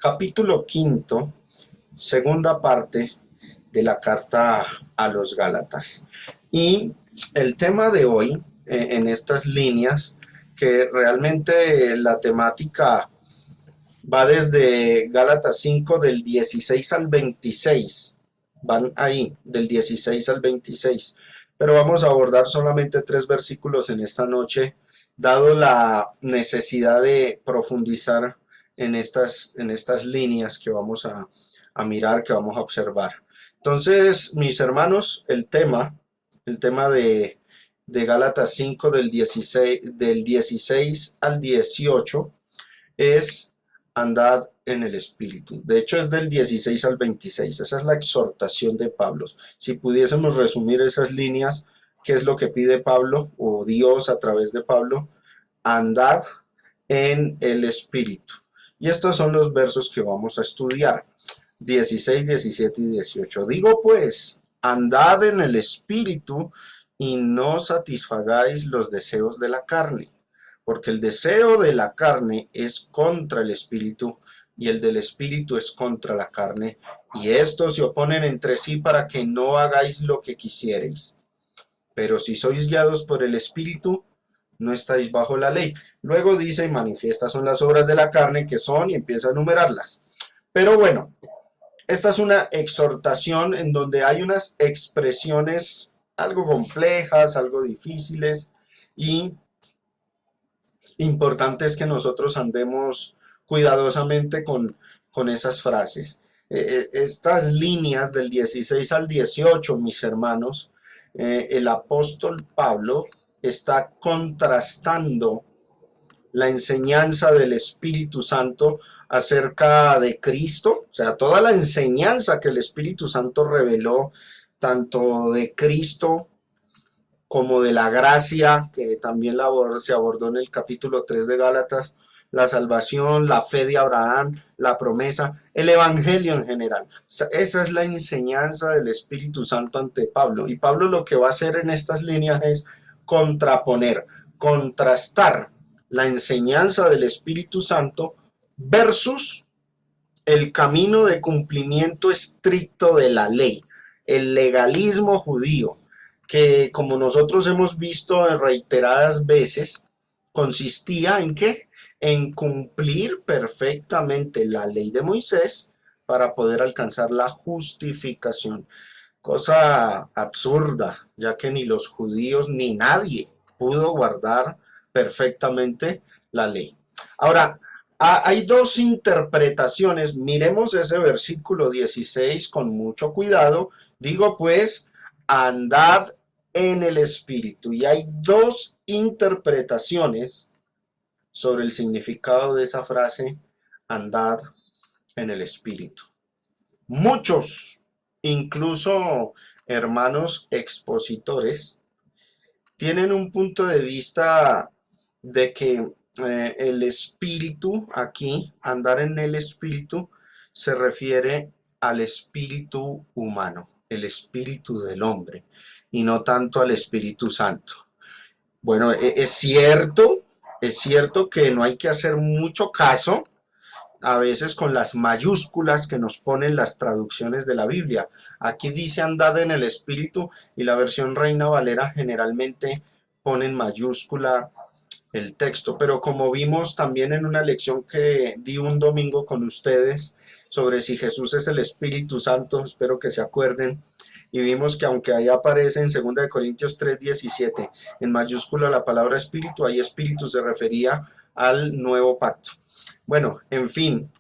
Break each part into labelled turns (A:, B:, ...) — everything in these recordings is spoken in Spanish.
A: capítulo quinto, segunda parte de la carta a los Gálatas. Y el tema de hoy, en estas líneas, que realmente la temática va desde Gálatas 5 del 16 al 26, van ahí, del 16 al 26, pero vamos a abordar solamente 3 versículos en esta noche, dado la necesidad de profundizar en estas líneas que vamos a mirar, que vamos a observar. Entonces, mis hermanos, el tema de Gálatas 5 del 16 al 18 es andad en el Espíritu. De hecho, es del 16 al 26. Esa es la exhortación de Pablo. Si pudiésemos resumir esas líneas, ¿qué es lo que pide Pablo o Dios a través de Pablo? Andad en el Espíritu. Y estos son los versos que vamos a estudiar. 16, 17 y 18. Digo pues, andad en el Espíritu y no satisfagáis los deseos de la carne, porque el deseo de la carne es contra el Espíritu y el del Espíritu es contra la carne, y estos se oponen entre sí para que no hagáis lo que quisierais. Pero si sois guiados por el Espíritu, no estáis bajo la ley. Luego dice, y manifiestas son las obras de la carne, que son, y empieza a enumerarlas. Pero bueno, esta es una exhortación en donde hay unas expresiones algo complejas, algo difíciles, y importante es que nosotros andemos cuidadosamente con esas frases. Estas líneas del 16 al 18, mis hermanos, el apóstol Pablo está contrastando la enseñanza del Espíritu Santo acerca de Cristo, o sea, toda la enseñanza que el Espíritu Santo reveló, tanto de Cristo como de la gracia, que también se abordó en el capítulo 3 de Gálatas, la salvación, la fe de Abraham, la promesa, el evangelio en general. Esa es la enseñanza del Espíritu Santo ante Pablo. Y Pablo lo que va a hacer en estas líneas es contraponer, contrastar la enseñanza del Espíritu Santo versus el camino de cumplimiento estricto de la ley, el legalismo judío, que como nosotros hemos visto en reiteradas veces, consistía en qué? En cumplir perfectamente la ley de Moisés para poder alcanzar la justificación. Cosa absurda, ya que ni los judíos ni nadie pudo guardar perfectamente la ley. Ahora, hay dos interpretaciones. Miremos ese versículo 16 con mucho cuidado. Digo pues, andad en el Espíritu. Y hay dos interpretaciones sobre el significado de esa frase, andad en el Espíritu. Muchos, incluso hermanos expositores, tienen un punto de vista de que el espíritu aquí, andar en el espíritu, se refiere al espíritu humano, el espíritu del hombre, y no tanto al Espíritu Santo. Bueno, es cierto que no hay que hacer mucho caso a veces con las mayúsculas que nos ponen las traducciones de la Biblia. Aquí dice andad en el Espíritu y la versión Reina Valera generalmente pone en mayúscula el texto, pero como vimos también en una lección que di un domingo con ustedes sobre si Jesús es el Espíritu Santo, espero que se acuerden, y vimos que aunque ahí aparece en 2 Corintios 3:17 en mayúscula la palabra espíritu, ahí espíritu se refería al nuevo pacto. Bueno, en fin,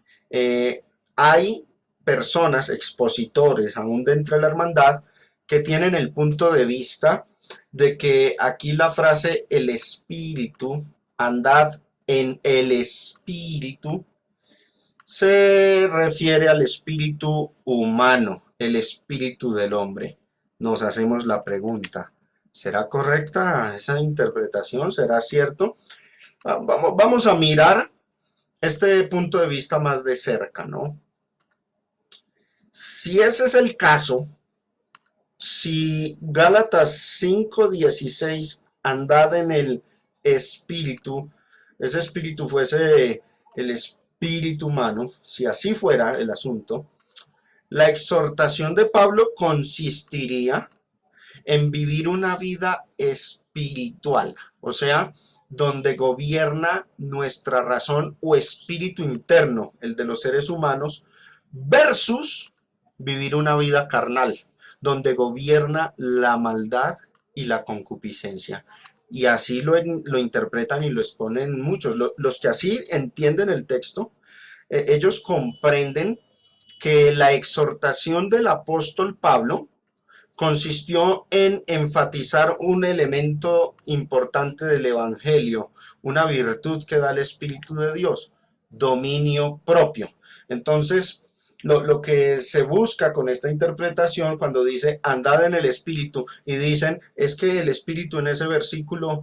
A: hay personas, expositores, aún dentro de la hermandad, que tienen el punto de vista de que aquí la frase el espíritu, andad en el espíritu, se refiere al espíritu humano, el espíritu del hombre. Nos hacemos la pregunta, ¿será correcta esa interpretación? ¿Será cierto? Vamos a mirar este punto de vista más de cerca, ¿no? Si ese es el caso, si Gálatas 5:16, andad en el espíritu, ese espíritu fuese espíritu humano, si así fuera el asunto, la exhortación de Pablo consistiría en vivir una vida espiritual, o sea, donde gobierna nuestra razón o espíritu interno, el de los seres humanos, versus vivir una vida carnal, donde gobierna la maldad y la concupiscencia. Y así lo interpretan y lo exponen muchos. Los que así entienden el texto, ellos comprenden que la exhortación del apóstol Pablo consistió en enfatizar un elemento importante del Evangelio, una virtud que da el Espíritu de Dios, dominio propio. Entonces, lo que se busca con esta interpretación cuando dice andad en el Espíritu y dicen es que el Espíritu en ese versículo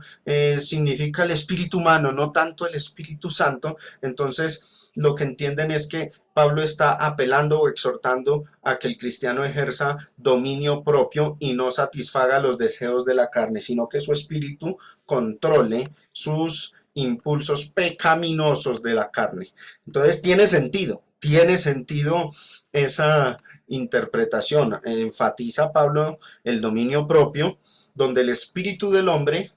A: significa el Espíritu humano, no tanto el Espíritu Santo, entonces lo que entienden es que Pablo está apelando o exhortando a que el cristiano ejerza dominio propio y no satisfaga los deseos de la carne, sino que su espíritu controle sus impulsos pecaminosos de la carne. Entonces tiene sentido esa interpretación. Enfatiza Pablo el dominio propio, donde el espíritu del hombre,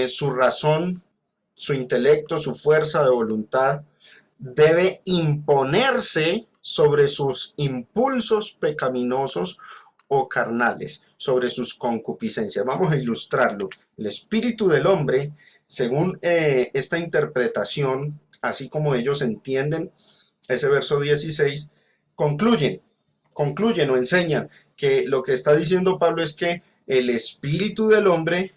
A: su razón, su intelecto, su fuerza de voluntad, debe imponerse sobre sus impulsos pecaminosos o carnales, sobre sus concupiscencias. Vamos a ilustrarlo. El espíritu del hombre, según esta interpretación, así como ellos entienden ese verso 16, concluyen o enseñan que lo que está diciendo Pablo es que el espíritu del hombre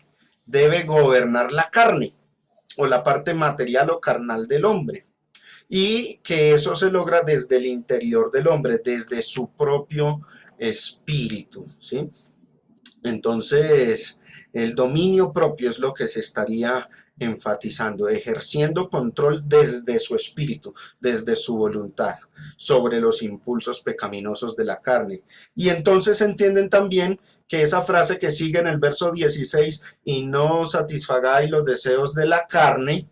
A: debe gobernar la carne o la parte material o carnal del hombre, y que eso se logra desde el interior del hombre, desde su propio espíritu, ¿sí? Entonces, el dominio propio es lo que se estaría enfatizando, ejerciendo control desde su espíritu, desde su voluntad, sobre los impulsos pecaminosos de la carne. Y entonces entienden también que esa frase que sigue en el verso 16, y no satisfagáis los deseos de la carne,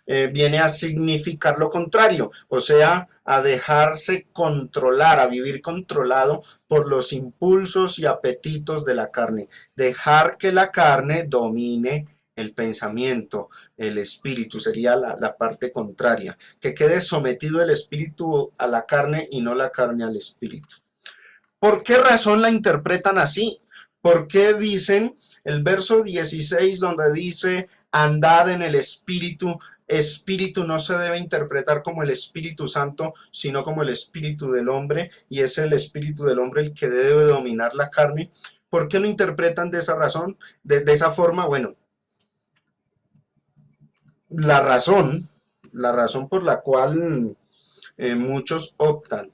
A: viene a significar lo contrario, o sea, a dejarse controlar, a vivir controlado por los impulsos y apetitos de la carne, dejar que la carne domine el pensamiento, el espíritu, sería la parte contraria, que quede sometido el espíritu a la carne y no la carne al espíritu. ¿Por qué razón la interpretan así? ¿Por qué dicen el verso 16 donde dice andad en el espíritu? Espíritu no se debe interpretar como el Espíritu Santo, sino como el espíritu del hombre, y es el espíritu del hombre el que debe dominar la carne. ¿Por qué lo interpretan de esa razón, de esa forma? Bueno, la razón, la razón por la cual muchos optan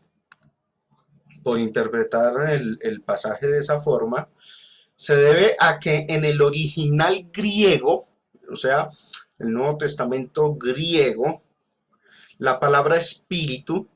A: por interpretar el pasaje de esa forma, se debe a que en el original griego, o sea, el Nuevo Testamento griego, la palabra espíritu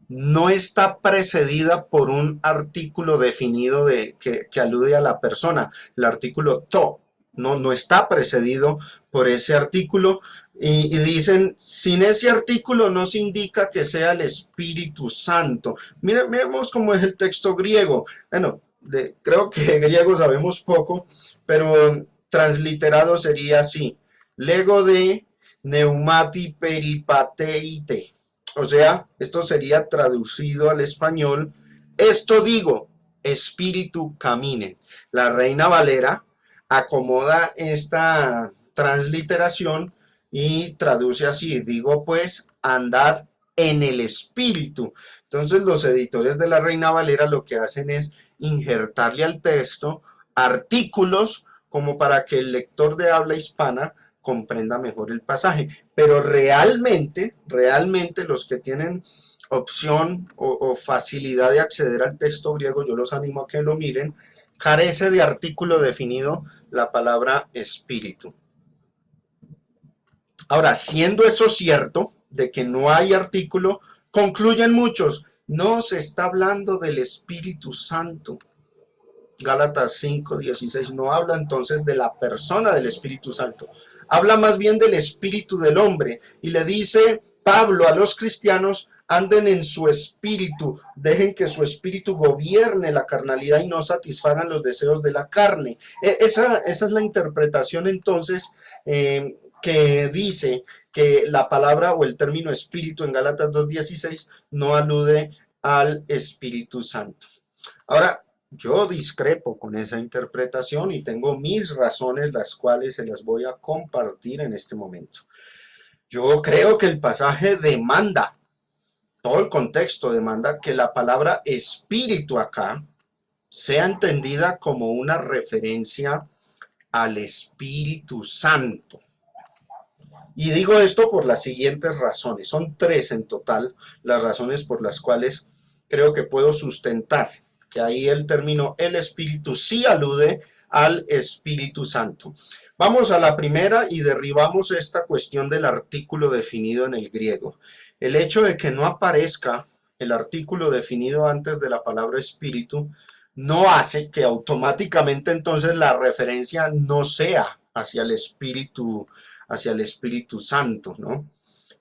A: no está precedida por un artículo definido que alude a la persona, el artículo to, no está precedido por ese artículo, y dicen, sin ese artículo no se indica que sea el Espíritu Santo. Miremos cómo es el texto griego. Bueno, creo que griego sabemos poco, pero transliterado sería así: lego de neumati peripateite. O sea, esto sería traducido al español: esto digo, espíritu caminen. La Reina Valera acomoda esta transliteración y traduce así: digo pues, andad en el espíritu. Entonces los editores de la Reina Valera lo que hacen es injertarle al texto artículos como para que el lector de habla hispana comprenda mejor el pasaje, pero realmente los que tienen opción o facilidad de acceder al texto griego, yo los animo a que lo miren, carece de artículo definido la palabra espíritu. Ahora, siendo eso cierto, de que no hay artículo, concluyen muchos, no se está hablando del Espíritu Santo. Gálatas 5:16 no habla entonces de la persona del Espíritu Santo, habla más bien del espíritu del hombre, y le dice Pablo a los cristianos: anden en su espíritu, dejen que su espíritu gobierne la carnalidad y no satisfagan los deseos de la carne. Esa es la interpretación entonces que dice que la palabra o el término espíritu en Gálatas 2:16 no alude al Espíritu Santo. Ahora, yo discrepo con esa interpretación y tengo mis razones, las cuales se las voy a compartir en este momento. Yo creo que el pasaje demanda, todo el contexto demanda que la palabra espíritu acá sea entendida como una referencia al Espíritu Santo. Y digo esto por las siguientes razones. Son tres en total las razones por las cuales creo que puedo sustentar que ahí el término el Espíritu sí alude al Espíritu Santo. Vamos a la primera y derribamos esta cuestión del artículo definido en el griego. El hecho de que no aparezca el artículo definido antes de la palabra espíritu no hace que automáticamente entonces la referencia no sea hacia el Espíritu Santo, ¿no?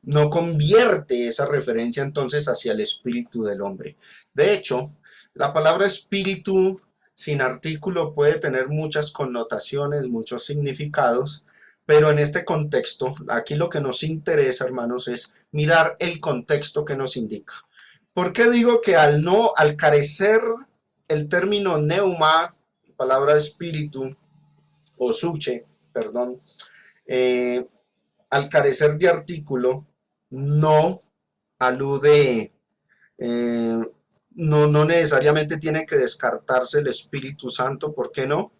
A: No convierte esa referencia entonces hacia el espíritu del hombre. De hecho, la palabra espíritu sin artículo puede tener muchas connotaciones, muchos significados, pero en este contexto, aquí lo que nos interesa, hermanos, es mirar el contexto que nos indica. ¿Por qué digo que al carecer el término neuma, palabra espíritu, o suche, perdón, al carecer de artículo, no alude, no necesariamente tiene que descartarse el Espíritu Santo? ¿Por qué no?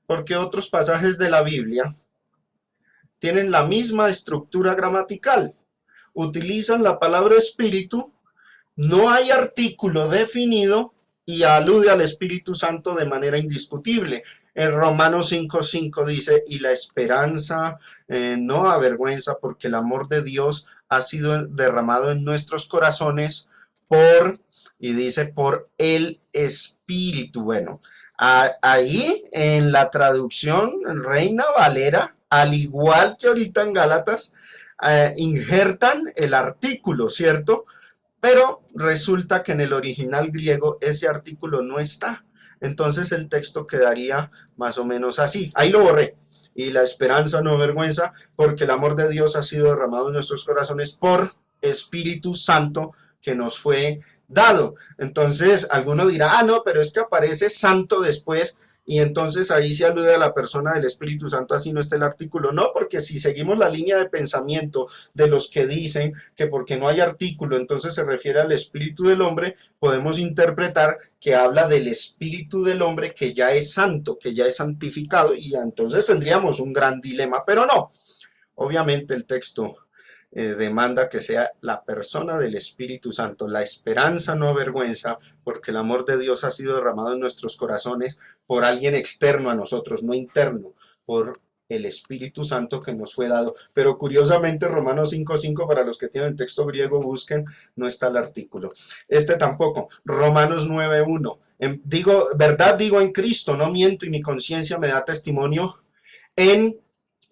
A: Porque otros pasajes de la Biblia tienen la misma estructura gramatical. Utilizan la palabra espíritu, no hay artículo definido y alude al Espíritu Santo de manera indiscutible. En Romanos 5:5 dice: y la esperanza no avergüenza, porque el amor de Dios ha sido derramado en nuestros corazones y dice, por el Espíritu. Bueno, ahí en la traducción Reina Valera, al igual que ahorita en Gálatas, injertan el artículo, ¿cierto? Pero resulta que en el original griego ese artículo no está. Entonces el texto quedaría más o menos así. Ahí lo borré. Y la esperanza no avergüenza, porque el amor de Dios ha sido derramado en nuestros corazones por Espíritu Santo que nos fue dado. Entonces alguno dirá: no, pero es que aparece santo después, y entonces ahí se alude a la persona del Espíritu Santo, así no está el artículo. No, porque si seguimos la línea de pensamiento de los que dicen que porque no hay artículo entonces se refiere al espíritu del hombre, podemos interpretar que habla del espíritu del hombre que ya es santo, que ya es santificado, y entonces tendríamos un gran dilema. Pero no, obviamente el texto demanda que sea la persona del Espíritu Santo. La esperanza no avergüenza, porque el amor de Dios ha sido derramado en nuestros corazones por alguien externo a nosotros, no interno, por el Espíritu Santo que nos fue dado. Pero curiosamente Romanos 5:5, para los que tienen el texto griego, busquen, no está el artículo. Este tampoco. Romanos 9:1. Verdad digo en Cristo, no miento, y mi conciencia me da testimonio en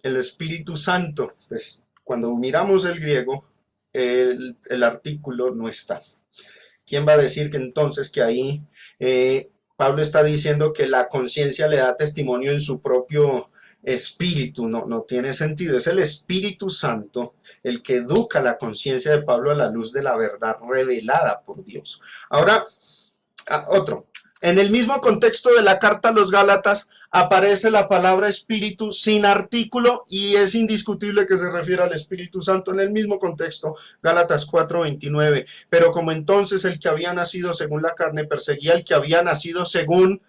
A: el Espíritu Santo. Pues cuando miramos el griego, el artículo no está. ¿Quién va a decir que entonces que ahí Pablo está diciendo que la conciencia le da testimonio en su propio espíritu? No tiene sentido. Es el Espíritu Santo el que educa la conciencia de Pablo a la luz de la verdad revelada por Dios. Ahora, otro. En el mismo contexto de la carta a los Gálatas aparece la palabra espíritu sin artículo, y es indiscutible que se refiere al Espíritu Santo en el mismo contexto. Gálatas 4:29. Pero como entonces el que había nacido según la carne perseguía al que había nacido según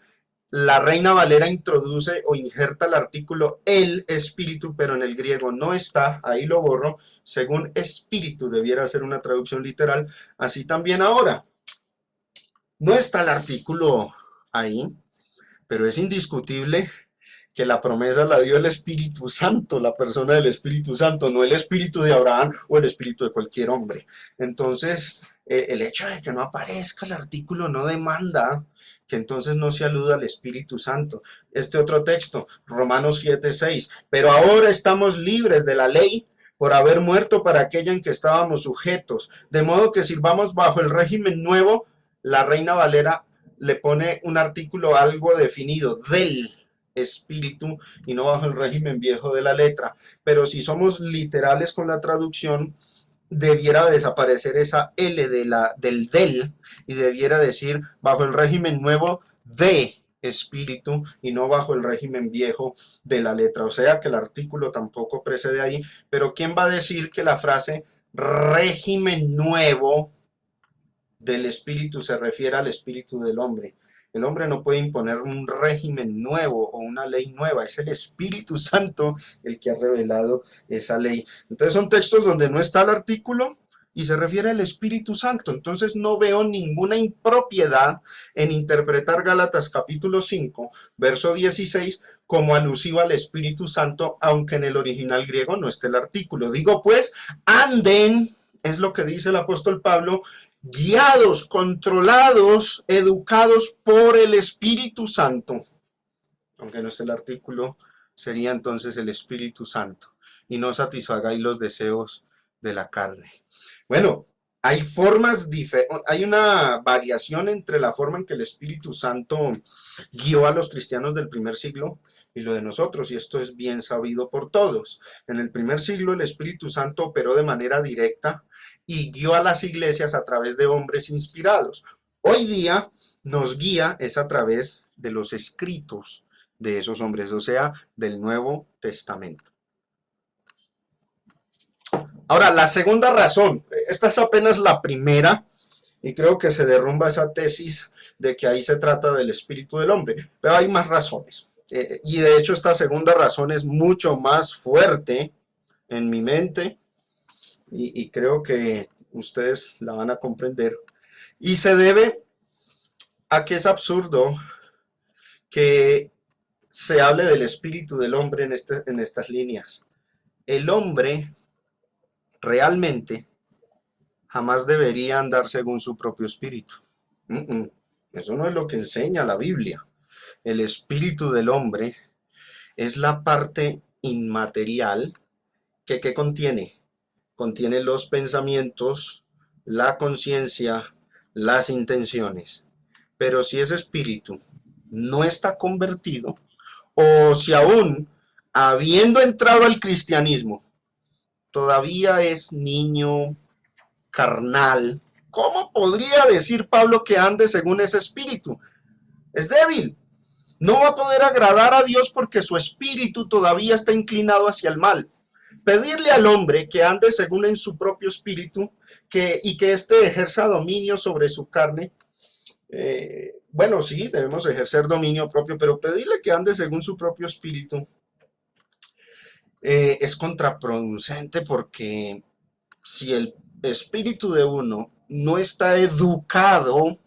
A: la Reina Valera, introduce o injerta el artículo el espíritu, pero en el griego no está, ahí lo borro. Según espíritu debiera ser una traducción literal. Así también ahora. No está el artículo ahí, pero es indiscutible que la promesa la dio el Espíritu Santo, la persona del Espíritu Santo, no el espíritu de Abraham o el espíritu de cualquier hombre. Entonces, el hecho de que no aparezca el artículo no demanda que entonces no se aluda al Espíritu Santo. Este otro texto, Romanos 7:6, pero ahora estamos libres de la ley por haber muerto para aquella en que estábamos sujetos, de modo que sirvamos bajo el régimen nuevo. La Reina Valera le pone un artículo algo definido, del espíritu, y no bajo el régimen viejo de la letra. Pero si somos literales con la traducción, debiera desaparecer esa L del y debiera decir bajo el régimen nuevo de espíritu y no bajo el régimen viejo de la letra. O sea que el artículo tampoco precede ahí, pero ¿quién va a decir que la frase régimen nuevo del espíritu se refiere al espíritu del hombre? El hombre no puede imponer un régimen nuevo o una ley nueva, es el Espíritu Santo el que ha revelado esa ley. Entonces son textos donde no está el artículo y se refiere al Espíritu Santo. Entonces no veo ninguna impropiedad en interpretar Gálatas capítulo 5, verso 16, como alusivo al Espíritu Santo, aunque en el original griego no esté el artículo. Digo pues, anden, es lo que dice el apóstol Pablo, guiados, controlados, educados por el Espíritu Santo. Aunque no esté el artículo, sería entonces el Espíritu Santo. Y no satisfagáis los deseos de la carne. Bueno, hay formas diferentes, hay una variación entre la forma en que el Espíritu Santo guió a los cristianos del primer siglo y lo de nosotros, y esto es bien sabido por todos. En el primer siglo el Espíritu Santo operó de manera directa y guió a las iglesias a través de hombres inspirados. Hoy día nos guía es a través de los escritos de esos hombres, o sea, del Nuevo Testamento. Ahora, la segunda razón, esta es apenas la primera, y creo que se derrumba esa tesis de que ahí se trata del espíritu del hombre, pero hay más razones. Y de hecho esta segunda razón es mucho más fuerte en mi mente, y creo que ustedes la van a comprender, y se debe a que es absurdo que se hable del espíritu del hombre en estas líneas. El hombre realmente jamás debería andar según su propio espíritu. Eso no es lo que enseña la Biblia. El espíritu del hombre es la parte inmaterial que ¿qué contiene? Contiene los pensamientos, la conciencia, las intenciones. Pero si ese espíritu no está convertido, o si aún habiendo entrado al cristianismo, todavía es niño carnal, ¿cómo podría decir Pablo que ande según ese espíritu? Es débil. No va a poder agradar a Dios porque su espíritu todavía está inclinado hacia el mal. Pedirle al hombre que ande según en su propio espíritu y que éste ejerza dominio sobre su carne, bueno, sí, debemos ejercer dominio propio, pero pedirle que ande según su propio espíritu es contraproducente, porque si el espíritu de uno no está educado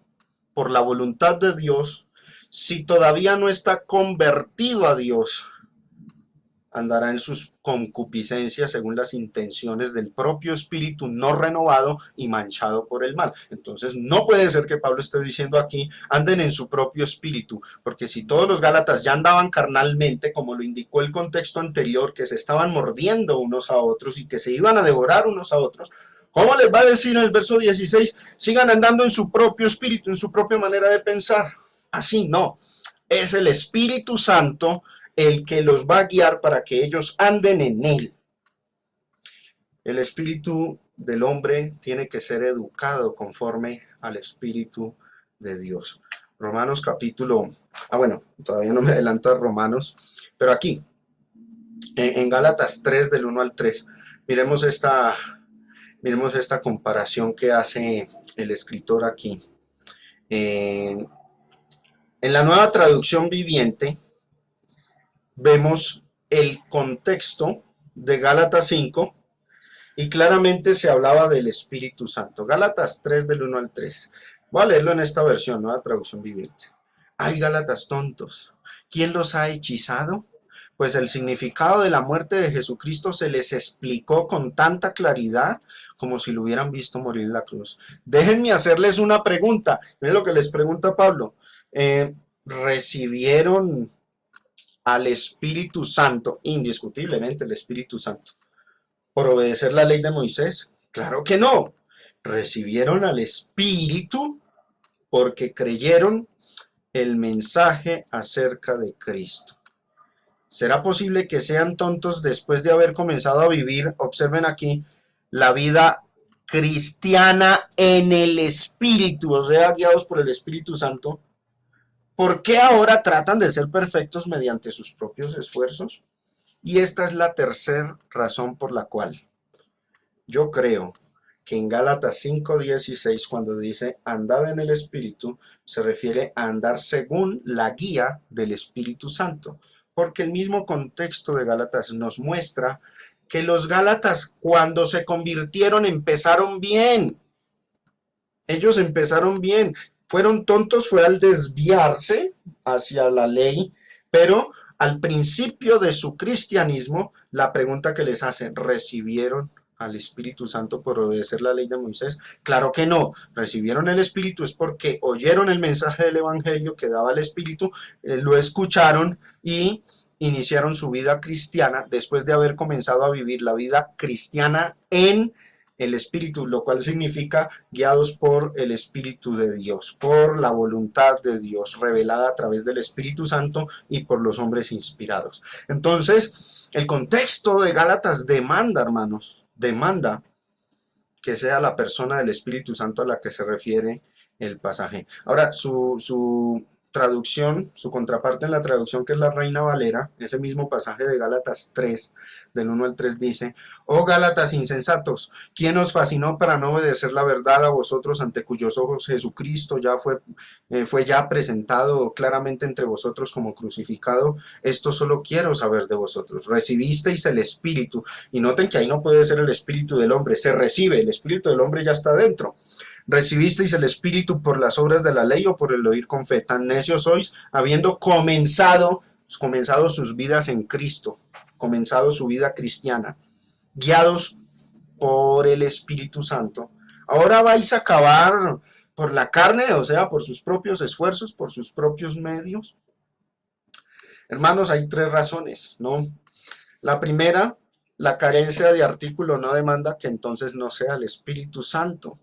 A: por la voluntad de Dios, si todavía no está convertido a Dios, andará en sus concupiscencias según las intenciones del propio espíritu no renovado y manchado por el mal. Entonces no puede ser que Pablo esté diciendo aquí, anden en su propio espíritu, porque si todos los gálatas ya andaban carnalmente, como lo indicó el contexto anterior, que se estaban mordiendo unos a otros y que se iban a devorar unos a otros, ¿cómo les va a decir en el verso 16, sigan andando en su propio espíritu, en su propia manera de pensar? Así no, es el Espíritu Santo el que los va a guiar para que ellos anden en él. El espíritu del hombre tiene que ser educado conforme al espíritu de Dios. Romanos capítulo, bueno, todavía no me adelanto a Romanos, pero aquí, en Gálatas 3 del 1 al 3, miremos esta comparación que hace el escritor aquí. En la Nueva Traducción Viviente, vemos el contexto de Gálatas 5 y claramente se hablaba del Espíritu Santo. Gálatas 3 del 1 al 3. Voy a leerlo en esta versión, Nueva Traducción Viviente. ¡Ay, Gálatas tontos! ¿Quién los ha hechizado? Pues el significado de la muerte de Jesucristo se les explicó con tanta claridad como si lo hubieran visto morir en la cruz. Déjenme hacerles una pregunta. Miren lo que les pregunta Pablo. ¿Recibieron al Espíritu Santo, indiscutiblemente el Espíritu Santo, por obedecer la ley de Moisés? Claro que no. Recibieron al Espíritu porque creyeron el mensaje acerca de Cristo. ¿Será posible que sean tontos después de haber comenzado a vivir, observen aquí, la vida cristiana en el Espíritu, o sea, guiados por el Espíritu Santo? ¿Por qué ahora tratan de ser perfectos mediante sus propios esfuerzos? Y esta es la tercera razón por la cual yo creo que en Gálatas 5:16, cuando dice andad en el Espíritu, se refiere a andar según la guía del Espíritu Santo, porque el mismo contexto de Gálatas nos muestra que los Gálatas cuando se convirtieron empezaron bien. Ellos empezaron bien. Fueron tontos, fue al desviarse hacia la ley, pero al principio de su cristianismo, la pregunta que les hacen, ¿recibieron al Espíritu Santo por obedecer la ley de Moisés? Claro que no. Recibieron el Espíritu es porque oyeron el mensaje del Evangelio que daba el Espíritu, lo escucharon y iniciaron su vida cristiana después de haber comenzado a vivir la vida cristiana en el Espíritu, lo cual significa guiados por el Espíritu de Dios, por la voluntad de Dios revelada a través del Espíritu Santo y por los hombres inspirados. Entonces, el contexto de Gálatas demanda, hermanos, demanda que sea la persona del Espíritu Santo a la que se refiere el pasaje. Ahora, su traducción, su contraparte en la traducción, que es la Reina Valera, ese mismo pasaje de Gálatas 3, del 1 al 3, dice: oh Gálatas insensatos, ¿quién os fascinó para no obedecer la verdad a vosotros, ante cuyos ojos Jesucristo ya fue ya presentado claramente entre vosotros como crucificado? Esto solo quiero saber de vosotros. Recibisteis el Espíritu, y noten que ahí no puede ser el Espíritu del hombre, se recibe, el Espíritu del hombre ya está dentro. ¿Recibisteis el Espíritu por las obras de la ley o por el oír con fe? Tan necios sois, habiendo comenzado sus vidas en Cristo, comenzado su vida cristiana, guiados por el Espíritu Santo. Ahora vais a acabar por la carne, o sea, por sus propios esfuerzos, por sus propios medios. Hermanos, hay tres razones, ¿no? La primera, la carencia de artículo no demanda que entonces no sea el Espíritu Santo.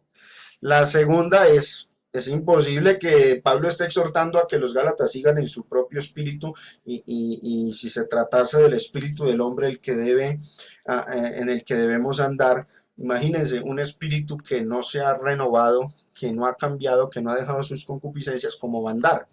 A: La segunda es imposible que Pablo esté exhortando a que los Gálatas sigan en su propio espíritu y si se tratase del espíritu del hombre en el que debemos andar, imagínense un espíritu que no se ha renovado, que no ha cambiado, que no ha dejado sus concupiscencias, ¿cómo va a andar?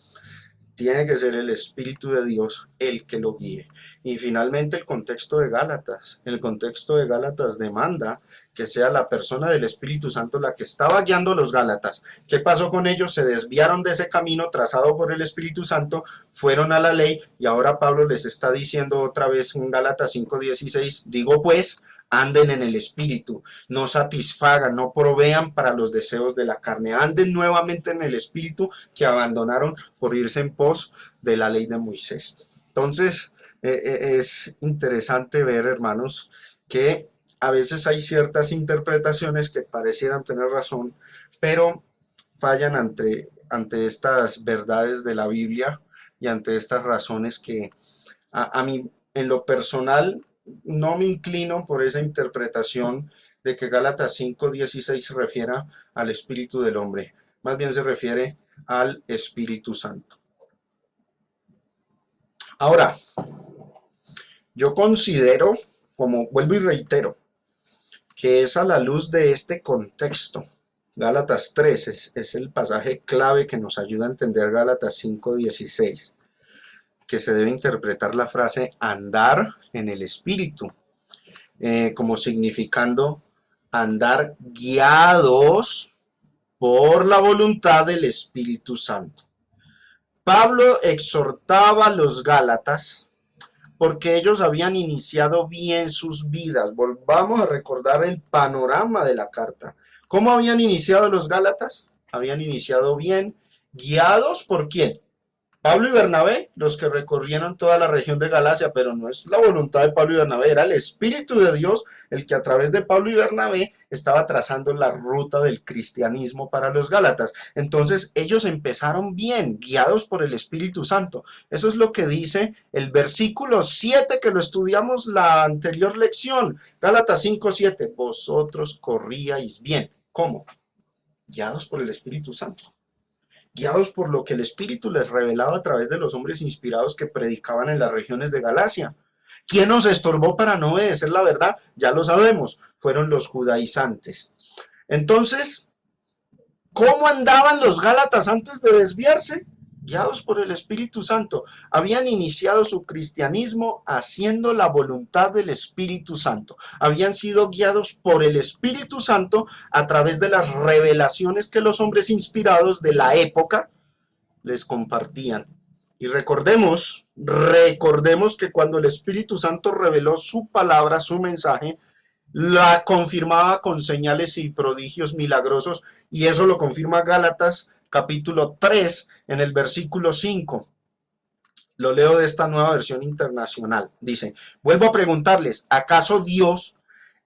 A: Tiene que ser el Espíritu de Dios el que lo guíe. Y finalmente el contexto de Gálatas. El contexto de Gálatas demanda que sea la persona del Espíritu Santo la que estaba guiando a los Gálatas. ¿Qué pasó con ellos? Se desviaron de ese camino trazado por el Espíritu Santo, fueron a la ley y ahora Pablo les está diciendo otra vez en Gálatas 5:16, digo pues, anden en el Espíritu, no satisfagan, no provean para los deseos de la carne, anden nuevamente en el Espíritu que abandonaron por irse en pos de la ley de Moisés. Entonces, es interesante ver, hermanos, que a veces hay ciertas interpretaciones que parecieran tener razón, pero fallan ante estas verdades de la Biblia y ante estas razones que a mí, en lo personal, no me inclino por esa interpretación de que Gálatas 5:16 se refiera al espíritu del hombre, más bien se refiere al Espíritu Santo. Ahora, yo considero, como vuelvo y reitero, que es a la luz de este contexto. Gálatas 3 es el pasaje clave que nos ayuda a entender Gálatas 5:16, que se debe interpretar la frase andar en el Espíritu, como significando andar guiados por la voluntad del Espíritu Santo. Pablo exhortaba a los Gálatas porque ellos habían iniciado bien sus vidas. Volvamos a recordar el panorama de la carta. ¿Cómo habían iniciado los Gálatas? Habían iniciado bien, guiados ¿por quién? Pablo y Bernabé, los que recorrieron toda la región de Galacia, pero no es la voluntad de Pablo y Bernabé, era el Espíritu de Dios el que a través de Pablo y Bernabé estaba trazando la ruta del cristianismo para los Gálatas. Entonces ellos empezaron bien, guiados por el Espíritu Santo. Eso es lo que dice el versículo 7 que lo estudiamos la anterior lección, Gálatas 5:7. Vosotros corríais bien. ¿Cómo? Guiados por el Espíritu Santo, guiados por lo que el Espíritu les revelaba a través de los hombres inspirados que predicaban en las regiones de Galacia. ¿Quién nos estorbó para no obedecer la verdad? Ya lo sabemos, fueron los judaizantes. Entonces, ¿cómo andaban los Gálatas antes de desviarse? Guiados por el Espíritu Santo. Habían iniciado su cristianismo haciendo la voluntad del Espíritu Santo. Habían sido guiados por el Espíritu Santo a través de las revelaciones que los hombres inspirados de la época les compartían. Y recordemos que cuando el Espíritu Santo reveló su palabra, su mensaje, la confirmaba con señales y prodigios milagrosos, y eso lo confirma Gálatas capítulo 3 en el versículo 5. Lo leo de esta nueva versión internacional. Dice, vuelvo a preguntarles, ¿acaso Dios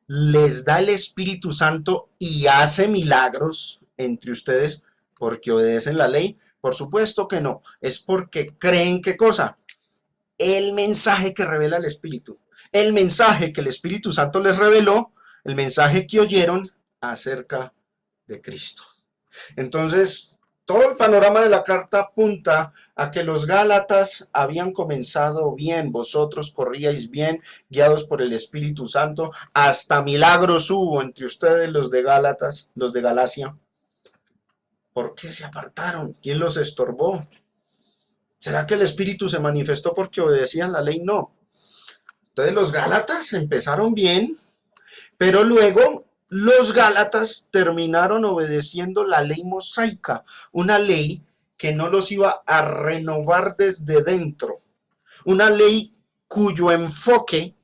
A: les da el Espíritu Santo y hace milagros entre ustedes porque obedecen la ley? Por supuesto que no, es porque creen ¿qué cosa? El mensaje que revela el Espíritu, el mensaje que el Espíritu Santo les reveló, el mensaje que oyeron acerca de Cristo. Entonces, todo el panorama de la carta apunta a que los Gálatas habían comenzado bien, vosotros corríais bien, guiados por el Espíritu Santo, hasta milagros hubo entre ustedes los de Gálatas, los de Galacia. ¿Por qué se apartaron? ¿Quién los estorbó? ¿Será que el Espíritu se manifestó porque obedecían la ley? No. Entonces los Gálatas empezaron bien, pero luego los Gálatas terminaron obedeciendo la ley mosaica, una ley que no los iba a renovar desde dentro, una ley cuyo enfoque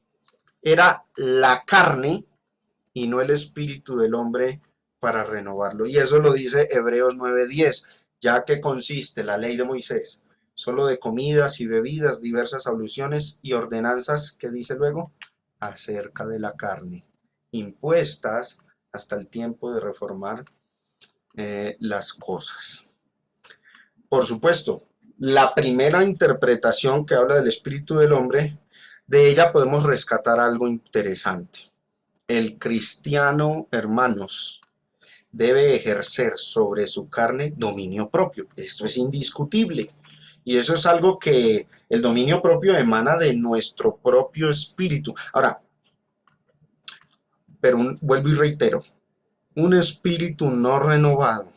A: era la carne y no el espíritu del hombre para renovarlo. Y eso lo dice Hebreos 9:10, ya que consiste la ley de Moisés solo de comidas y bebidas, diversas abluciones y ordenanzas, que dice luego, acerca de la carne, impuestas hasta el tiempo de reformar las cosas. Por supuesto, la primera interpretación que habla del espíritu del hombre, de ella podemos rescatar algo interesante. El cristiano, hermanos, debe ejercer sobre su carne dominio propio. Esto es indiscutible. Y eso es algo que el dominio propio emana de nuestro propio espíritu. Ahora, pero vuelvo y reitero, un espíritu no renovado,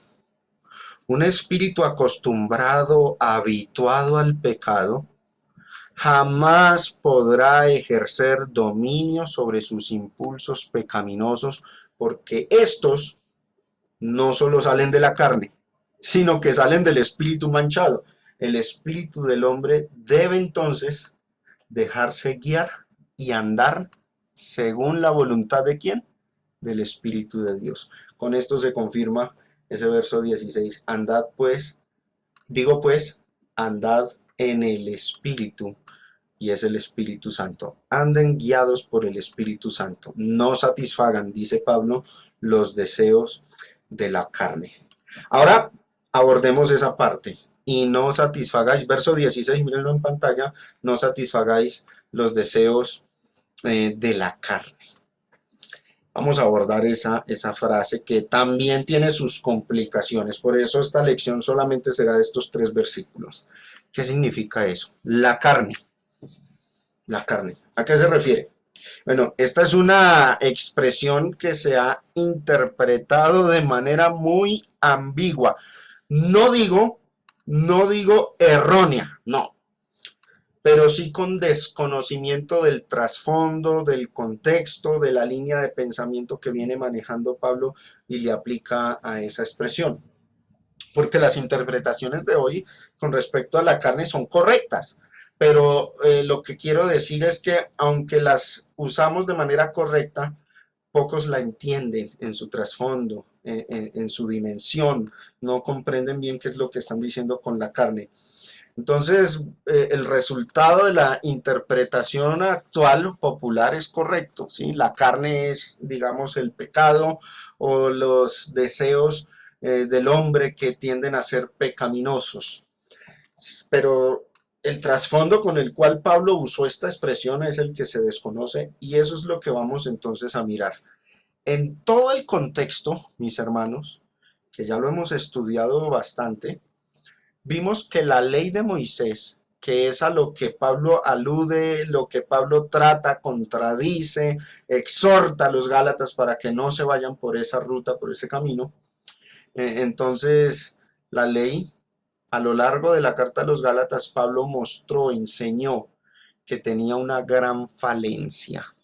A: un espíritu acostumbrado, habituado al pecado, jamás podrá ejercer dominio sobre sus impulsos pecaminosos, porque estos no solo salen de la carne, sino que salen del espíritu manchado. El espíritu del hombre debe entonces dejarse guiar y andar según la voluntad de ¿quién? Del Espíritu de Dios. Con esto se confirma ese verso 16. Andad pues, digo pues, andad en el Espíritu, y es el Espíritu Santo. Anden guiados por el Espíritu Santo. No satisfagan, dice Pablo, los deseos de la carne. Ahora abordemos esa parte. Y no satisfagáis, verso 16, mírenlo en pantalla, no satisfagáis los deseos de la carne. Vamos a abordar esa frase que también tiene sus complicaciones. Por eso esta lección solamente será de estos 3 versículos. ¿Qué significa eso? La carne. La carne. ¿A qué se refiere? Bueno, esta es una expresión que se ha interpretado de manera muy ambigua. No digo errónea, no, pero sí con desconocimiento del trasfondo, del contexto, de la línea de pensamiento que viene manejando Pablo y le aplica a esa expresión. Porque las interpretaciones de hoy con respecto a la carne son correctas, pero lo que quiero decir es que aunque las usamos de manera correcta, pocos la entienden en su trasfondo, en su dimensión, no comprenden bien qué es lo que están diciendo con la carne. Entonces, el resultado de la interpretación actual popular es correcto, ¿sí? La carne es, digamos, el pecado o los deseos del hombre que tienden a ser pecaminosos. Pero el trasfondo con el cual Pablo usó esta expresión es el que se desconoce y eso es lo que vamos entonces a mirar. En todo el contexto, mis hermanos, que ya lo hemos estudiado bastante, vimos que la ley de Moisés, que es a lo que Pablo alude, lo que Pablo trata, contradice, exhorta a los Gálatas para que no se vayan por esa ruta, por ese camino. Entonces, la ley, a lo largo de la carta a los Gálatas, Pablo mostró, enseñó que tenía una gran falencia.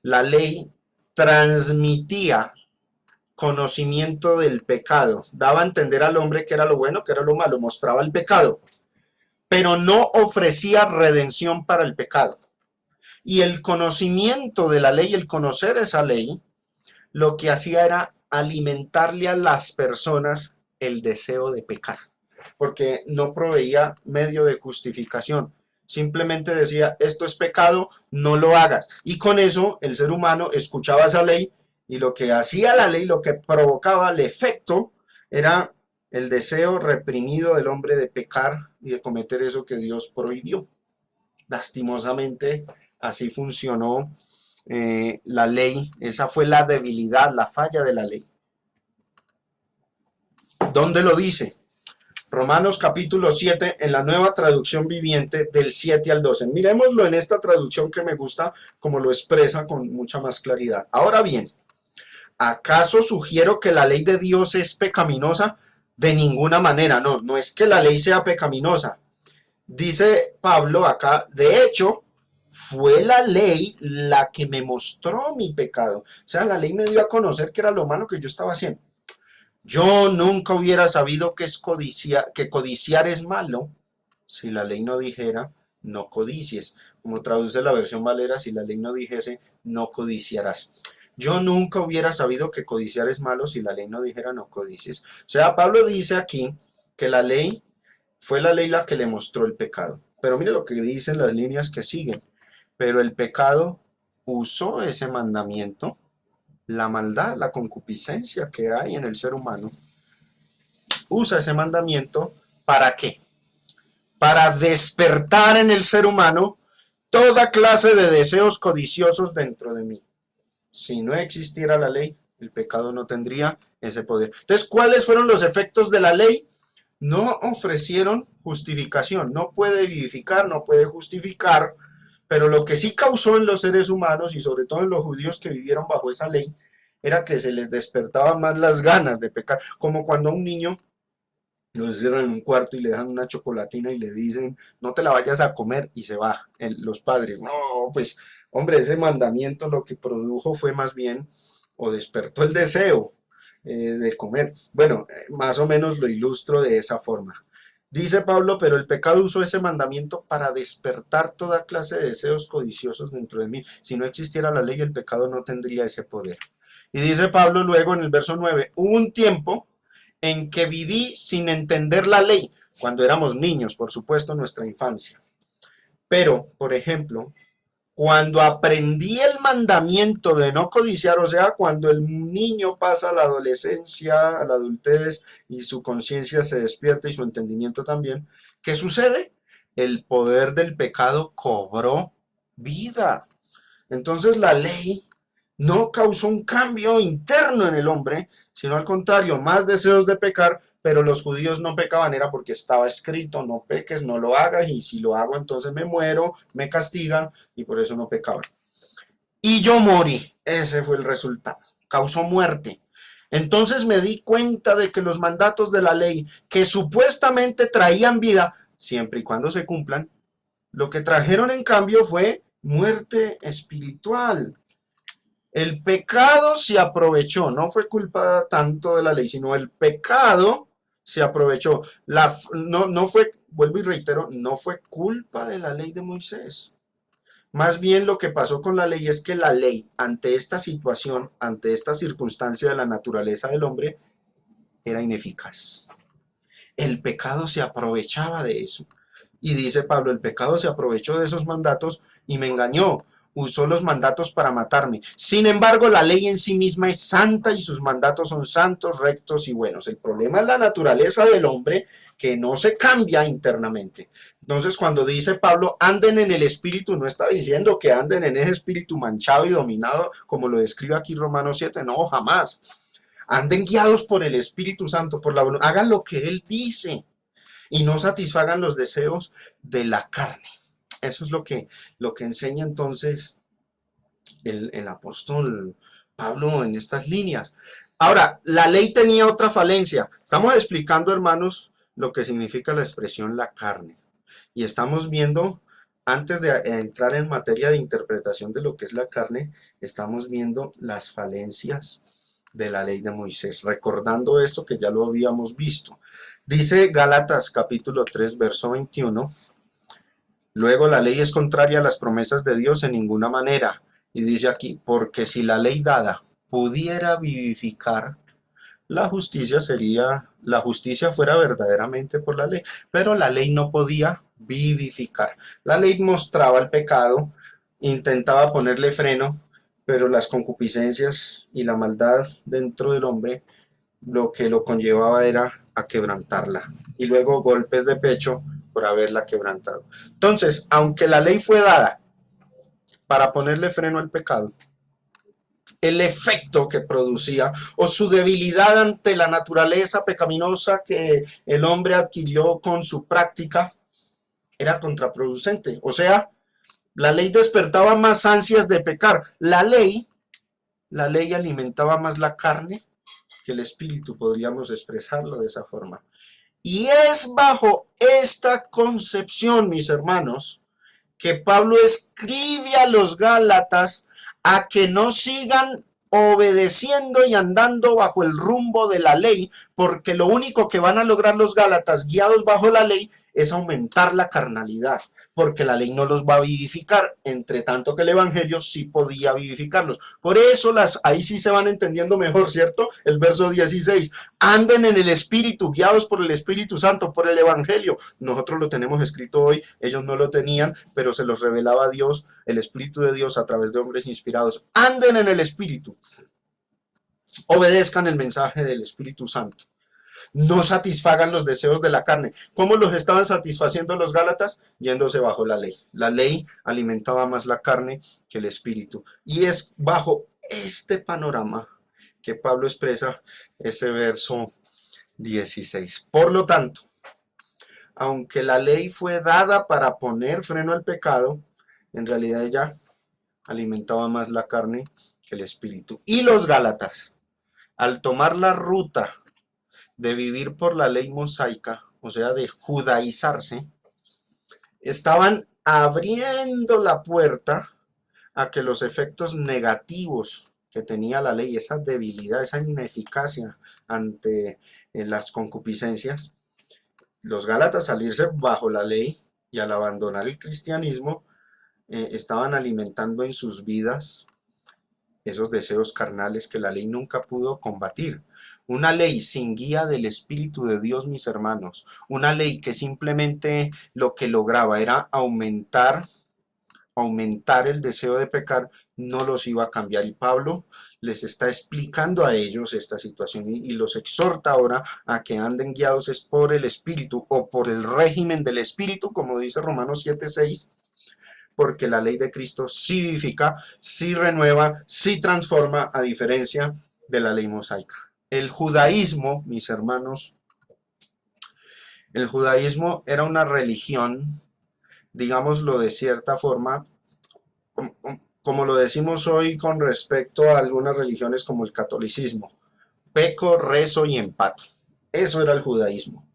A: La ley transmitía conocimiento del pecado, daba a entender al hombre que era lo bueno, que era lo malo, mostraba el pecado, pero no ofrecía redención para el pecado. Y el conocimiento de la ley, el conocer esa ley, lo que hacía era alimentarle a las personas el deseo de pecar, porque no proveía medio de justificación. Simplemente decía, esto es pecado, no lo hagas. Y con eso el ser humano escuchaba esa ley y lo que hacía la ley, lo que provocaba el efecto, era el deseo reprimido del hombre de pecar y de cometer eso que Dios prohibió. Lastimosamente, así funcionó la ley. Esa fue la debilidad, la falla de la ley. ¿Dónde lo dice? Romanos capítulo 7 en la nueva traducción viviente del 7 al 12. Miremoslo en esta traducción que me gusta como lo expresa con mucha más claridad. Ahora bien, ¿acaso sugiero que la ley de Dios es pecaminosa? De ninguna manera, no, no es que la ley sea pecaminosa. Dice Pablo acá, de hecho, fue la ley la que me mostró mi pecado. O sea, la ley me dio a conocer que era lo malo que yo estaba haciendo. Yo nunca hubiera sabido que, que codiciar es malo si la ley no dijera no codicies. Como traduce la versión Valera, si la ley no dijese no codiciarás. Yo nunca hubiera sabido que codiciar es malo si la ley no dijera no codicies. O sea, Pablo dice aquí que la ley fue la ley la que le mostró el pecado. Pero mire lo que dicen las líneas que siguen. Pero el pecado usó ese mandamiento, la maldad, la concupiscencia que hay en el ser humano, usa ese mandamiento ¿para qué? Para despertar en el ser humano toda clase de deseos codiciosos dentro de mí. Si no existiera la ley, el pecado no tendría ese poder. Entonces, ¿cuáles fueron los efectos de la ley? No ofrecieron justificación, no puede vivificar, no puede justificar, pero lo que sí causó en los seres humanos y sobre todo en los judíos que vivieron bajo esa ley, era que se les despertaban más las ganas de pecar, como cuando a un niño lo encierran en un cuarto y le dejan una chocolatina y le dicen, no te la vayas a comer y se va. Los padres, no, pues hombre, ese mandamiento lo que produjo fue más bien, o despertó el deseo de comer. Bueno, más o menos lo ilustro de esa forma. Dice Pablo, pero el pecado usó ese mandamiento para despertar toda clase de deseos codiciosos dentro de mí. Si no existiera la ley, el pecado no tendría ese poder. Y dice Pablo luego en el verso 9, hubo un tiempo en que viví sin entender la ley, cuando éramos niños, por supuesto, en nuestra infancia. Pero, por ejemplo, cuando aprendí el mandamiento de no codiciar, o sea, cuando el niño pasa a la adolescencia, a la adultez y su conciencia se despierta y su entendimiento también, ¿qué sucede? El poder del pecado cobró vida. Entonces la ley no causó un cambio interno en el hombre, sino al contrario, más deseos de pecar, pero los judíos no pecaban, era porque estaba escrito, no peques, no lo hagas, y si lo hago entonces me muero, me castigan, y por eso no pecaban. Y yo morí, ese fue el resultado, causó muerte. Entonces me di cuenta de que los mandatos de la ley, que supuestamente traían vida, siempre y cuando se cumplan, lo que trajeron en cambio fue muerte espiritual. El pecado se aprovechó, no fue culpa tanto de la ley, sino el pecado se aprovechó. No fue, vuelvo y reitero, no fue culpa de la ley de Moisés. Más bien lo que pasó con la ley es que la ley, ante esta situación, ante esta circunstancia de la naturaleza del hombre, era ineficaz. El pecado se aprovechaba de eso. Y dice Pablo, el pecado se aprovechó de esos mandatos y me engañó. Usó los mandatos para matarme. Sin embargo, la ley en sí misma es santa y sus mandatos son santos, rectos y buenos. El problema es la naturaleza del hombre que no se cambia internamente. Entonces, cuando dice Pablo, anden en el espíritu, no está diciendo que anden en ese espíritu manchado y dominado, como lo describe aquí Romanos 7, no, jamás. Anden guiados por el Espíritu Santo, por la voluntad, hagan lo que Él dice y no satisfagan los deseos de la carne. Eso es lo que enseña entonces el apóstol Pablo en estas líneas. Ahora, la ley tenía otra falencia. Estamos explicando, hermanos, lo que significa la expresión la carne. Y estamos viendo, antes de entrar en materia de interpretación de lo que es la carne, estamos viendo las falencias de la ley de Moisés, recordando esto que ya lo habíamos visto. Dice Gálatas capítulo 3, verso 21, luego la ley es contraria a las promesas de Dios en ninguna manera. Y dice aquí, porque si la ley dada pudiera vivificar, la justicia fuera verdaderamente por la ley, pero la ley no podía vivificar. La ley mostraba el pecado, intentaba ponerle freno, pero las concupiscencias y la maldad dentro del hombre lo que lo conllevaba era a quebrantarla y luego golpes de pecho por haberla quebrantado. Entonces, aunque la ley fue dada para ponerle freno al pecado, el efecto que producía o su debilidad ante la naturaleza pecaminosa que el hombre adquirió con su práctica era contraproducente. O sea, la ley despertaba más ansias de pecar. La ley alimentaba más la carne que el espíritu, podríamos expresarlo de esa forma. Y es bajo esta concepción, mis hermanos, que Pablo escribe a los Gálatas a que no sigan obedeciendo y andando bajo el rumbo de la ley, porque lo único que van a lograr los Gálatas guiados bajo la ley es aumentar la carnalidad, porque la ley no los va a vivificar, entre tanto que el evangelio sí podía vivificarlos. Por eso ahí sí se van entendiendo mejor, ¿cierto? El verso 16, anden en el Espíritu, guiados por el Espíritu Santo, por el evangelio. Nosotros lo tenemos escrito hoy, ellos no lo tenían, pero se los revelaba Dios, el Espíritu de Dios a través de hombres inspirados. Anden en el Espíritu, obedezcan el mensaje del Espíritu Santo. No satisfagan los deseos de la carne. ¿Cómo los estaban satisfaciendo los Gálatas? Yéndose bajo la ley. La ley alimentaba más la carne que el espíritu. Y es bajo este panorama que Pablo expresa ese verso 16. Por lo tanto, aunque la ley fue dada para poner freno al pecado, en realidad ella alimentaba más la carne que el espíritu. Y los Gálatas, al tomar la ruta de vivir por la ley mosaica, o sea, de judaizarse, estaban abriendo la puerta a que los efectos negativos que tenía la ley, esa debilidad, esa ineficacia ante las concupiscencias, los Gálatas salirse bajo la ley y al abandonar el cristianismo, estaban alimentando en sus vidas esos deseos carnales que la ley nunca pudo combatir. Una ley sin guía del Espíritu de Dios, mis hermanos, una ley que simplemente lo que lograba era aumentar el deseo de pecar, no los iba a cambiar. Y Pablo les está explicando a ellos esta situación y los exhorta ahora a que anden guiados es por el Espíritu o por el régimen del Espíritu, como dice Romanos 7:6, porque la ley de Cristo sí vivifica, sí renueva, sí transforma, a diferencia de la ley mosaica. El judaísmo, mis hermanos, el judaísmo era una religión, digámoslo de cierta forma, como lo decimos hoy con respecto a algunas religiones como el catolicismo: peco, rezo y empato. Eso era el judaísmo.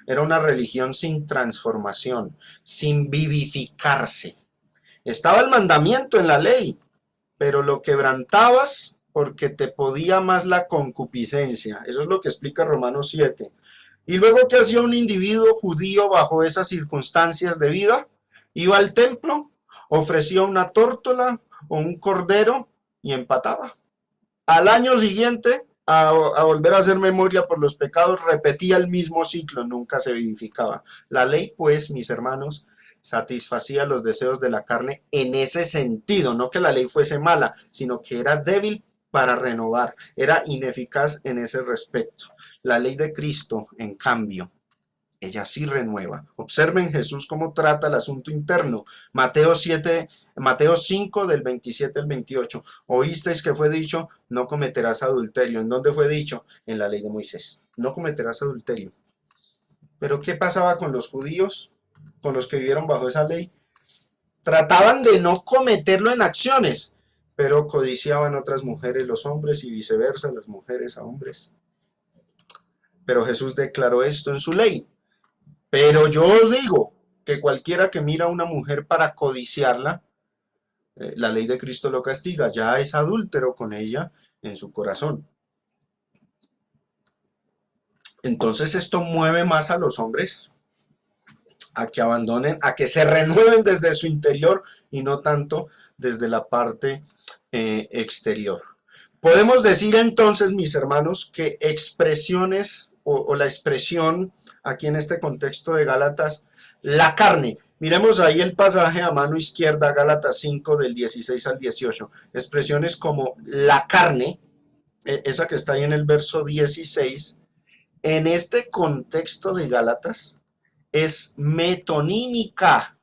A: Era una religión sin transformación, sin vivificarse. Estaba el mandamiento en la ley, pero lo quebrantabas porque te podía más la concupiscencia. Eso es lo que explica Romanos 7. Y luego, ¿qué hacía un individuo judío bajo esas circunstancias de vida? Iba al templo, ofrecía una tórtola o un cordero y empataba. Al año siguiente a volver a hacer memoria por los pecados, repetía el mismo ciclo, nunca se vivificaba. La ley, pues, mis hermanos, satisfacía los deseos de la carne en ese sentido, no que la ley fuese mala, sino que era débil para renovar, era ineficaz en ese respecto. La ley de Cristo, en cambio, ella sí renueva. Observen Jesús cómo trata el asunto interno. Mateo 5 del 27 al 28. Oísteis que fue dicho, no cometerás adulterio. ¿En dónde fue dicho? En la ley de Moisés. No cometerás adulterio. Pero ¿qué pasaba con los judíos? Con los que vivieron bajo esa ley. Trataban de no cometerlo en acciones, pero codiciaban otras mujeres los hombres y viceversa, las mujeres a hombres. Pero Jesús declaró esto en su ley. Pero yo os digo que cualquiera que mira a una mujer para codiciarla, la ley de Cristo lo castiga, ya es adúltero con ella en su corazón. Entonces esto mueve más a los hombres a que abandonen, a que se renueven desde su interior y no tanto desde la parte exterior. Podemos decir entonces, mis hermanos, que expresiones o la expresión aquí en este contexto de Gálatas, la carne. Miremos ahí el pasaje a mano izquierda, Gálatas 5 del 16 al 18. Expresiones como la carne, esa que está ahí en el verso 16, en este contexto de Gálatas es metonímica.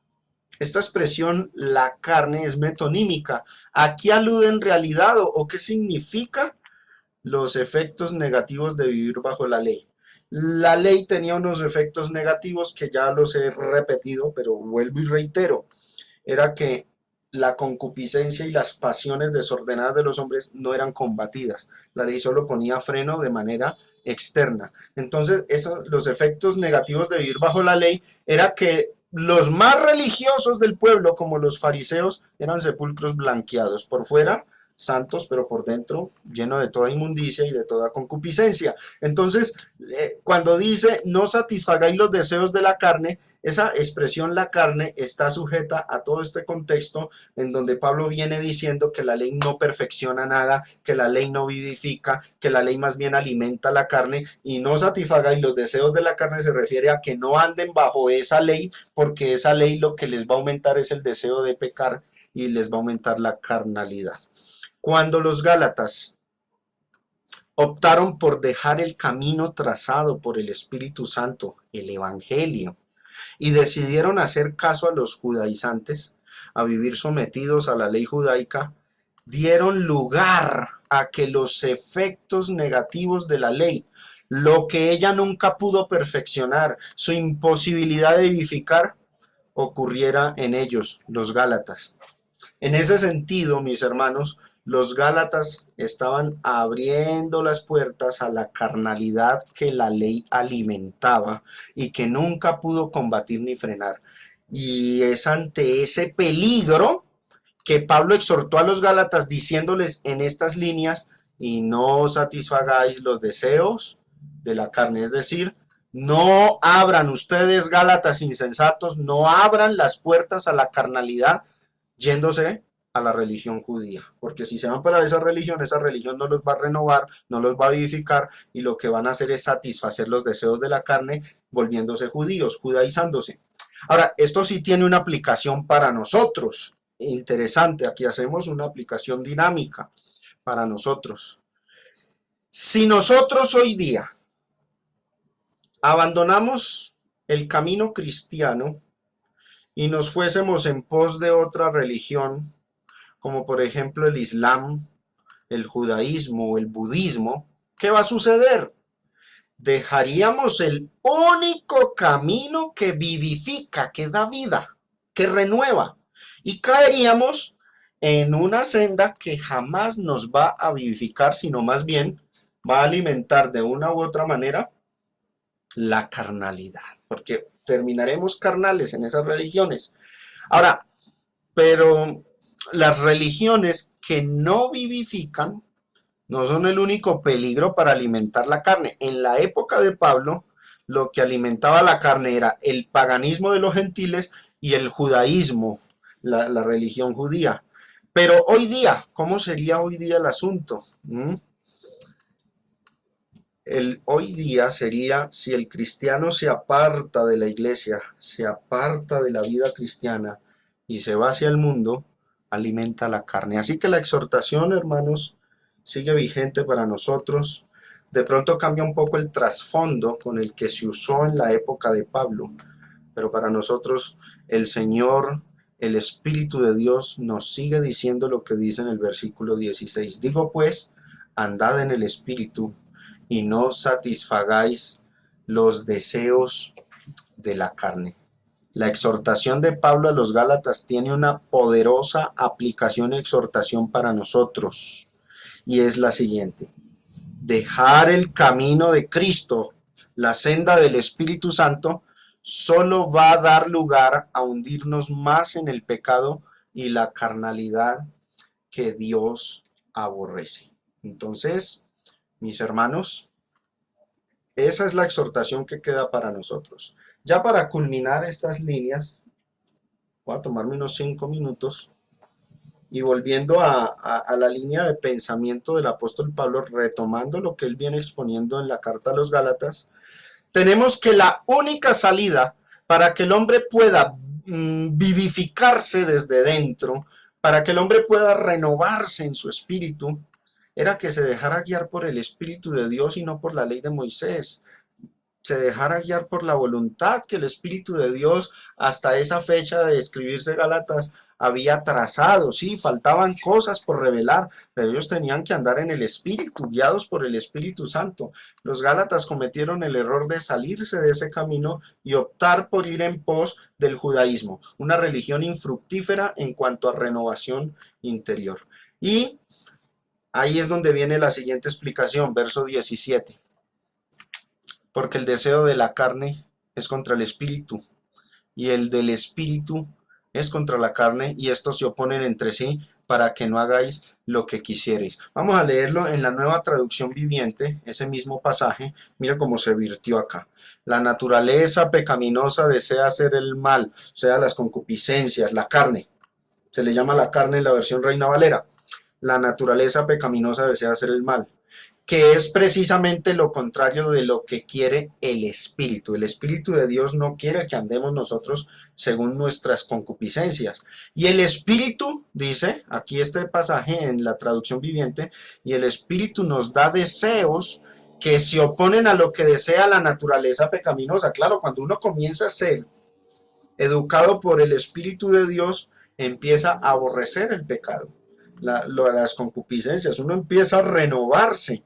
A: Esta expresión, la carne, es metonímica. ¿A qué alude en realidad o qué significa? Los efectos negativos de vivir bajo la ley. La ley tenía unos efectos negativos que ya los he repetido, pero vuelvo y reitero. Era que la concupiscencia y las pasiones desordenadas de los hombres no eran combatidas. La ley solo ponía freno de manera externa. Entonces, los efectos negativos de vivir bajo la ley era que los más religiosos del pueblo, como los fariseos, eran sepulcros blanqueados. Por fuera, santos, pero por dentro lleno de toda inmundicia y de toda concupiscencia. Entonces, cuando dice no satisfagáis los deseos de la carne, esa expresión la carne está sujeta a todo este contexto en donde Pablo viene diciendo que la ley no perfecciona nada, que la ley no vivifica, que la ley más bien alimenta la carne, y no satisfagáis los deseos de la carne se refiere a que no anden bajo esa ley, porque esa ley lo que les va a aumentar es el deseo de pecar y les va a aumentar la carnalidad. Cuando los Gálatas optaron por dejar el camino trazado por el Espíritu Santo, el Evangelio, y decidieron hacer caso a los judaizantes, a vivir sometidos a la ley judaica, dieron lugar a que los efectos negativos de la ley, lo que ella nunca pudo perfeccionar, su imposibilidad de vivificar, ocurriera en ellos, los Gálatas. En ese sentido, mis hermanos, los Gálatas estaban abriendo las puertas a la carnalidad que la ley alimentaba y que nunca pudo combatir ni frenar. Y es ante ese peligro que Pablo exhortó a los Gálatas diciéndoles en estas líneas, y no satisfagáis los deseos de la carne, es decir, no abran ustedes, Gálatas insensatos, no abran las puertas a la carnalidad yéndose a la religión judía, porque si se van para esa religión no los va a renovar, no los va a vivificar, y lo que van a hacer es satisfacer los deseos de la carne, volviéndose judíos, judaizándose. Ahora, esto sí tiene una aplicación para nosotros, interesante, aquí hacemos una aplicación dinámica para nosotros. Si nosotros hoy día abandonamos el camino cristiano y nos fuésemos en pos de otra religión, como por ejemplo el Islam, el judaísmo o el budismo, ¿qué va a suceder? Dejaríamos el único camino que vivifica, que da vida, que renueva, y caeríamos en una senda que jamás nos va a vivificar, sino más bien va a alimentar de una u otra manera la carnalidad, porque terminaremos carnales en esas religiones. Ahora, pero las religiones que no vivifican no son el único peligro para alimentar la carne. En la época de Pablo, lo que alimentaba la carne era el paganismo de los gentiles y el judaísmo, la religión judía. Pero hoy día, ¿cómo sería hoy día el asunto? El hoy día sería si el cristiano se aparta de la iglesia, se aparta de la vida cristiana y se va hacia el mundo, alimenta la carne. Así que la exhortación, hermanos, sigue vigente para nosotros. De pronto cambia un poco el trasfondo con el que se usó en la época de Pablo, pero para nosotros el Señor, el Espíritu de Dios nos sigue diciendo lo que dice en el versículo 16. Digo pues, andad en el Espíritu y no satisfagáis los deseos de la carne. La exhortación de Pablo a los Gálatas tiene una poderosa aplicación y exhortación para nosotros, y es la siguiente: dejar el camino de Cristo, la senda del Espíritu Santo, solo va a dar lugar a hundirnos más en el pecado y la carnalidad que Dios aborrece. Entonces, mis hermanos, esa es la exhortación que queda para nosotros. Ya para culminar estas líneas, voy a tomarme unos 5 minutos y volviendo a la línea de pensamiento del apóstol Pablo, retomando lo que él viene exponiendo en la carta a los Gálatas, tenemos que la única salida para que el hombre pueda vivificarse desde dentro, para que el hombre pueda renovarse en su espíritu, era que se dejara guiar por el Espíritu de Dios y no por la ley de Moisés. Se dejara guiar por la voluntad que el Espíritu de Dios hasta esa fecha de escribirse Gálatas había trazado. Sí, faltaban cosas por revelar, pero ellos tenían que andar en el Espíritu, guiados por el Espíritu Santo. Los Gálatas cometieron el error de salirse de ese camino y optar por ir en pos del judaísmo, una religión infructífera en cuanto a renovación interior. Y ahí es donde viene la siguiente explicación, verso 17. Porque el deseo de la carne es contra el espíritu, y el del espíritu es contra la carne, y estos se oponen entre sí para que no hagáis lo que quisierais. Vamos a leerlo en la Nueva Traducción Viviente, ese mismo pasaje. Mira cómo se virtió acá. La naturaleza pecaminosa desea hacer el mal, o sea, las concupiscencias, la carne. Se le llama la carne en la versión Reina Valera. La naturaleza pecaminosa desea hacer el mal, que es precisamente lo contrario de lo que quiere el Espíritu. El Espíritu de Dios no quiere que andemos nosotros según nuestras concupiscencias. Y el Espíritu, dice aquí este pasaje en la traducción viviente, y el Espíritu nos da deseos que se oponen a lo que desea la naturaleza pecaminosa. Claro, cuando uno comienza a ser educado por el Espíritu de Dios, empieza a aborrecer el pecado, las concupiscencias, uno empieza a renovarse.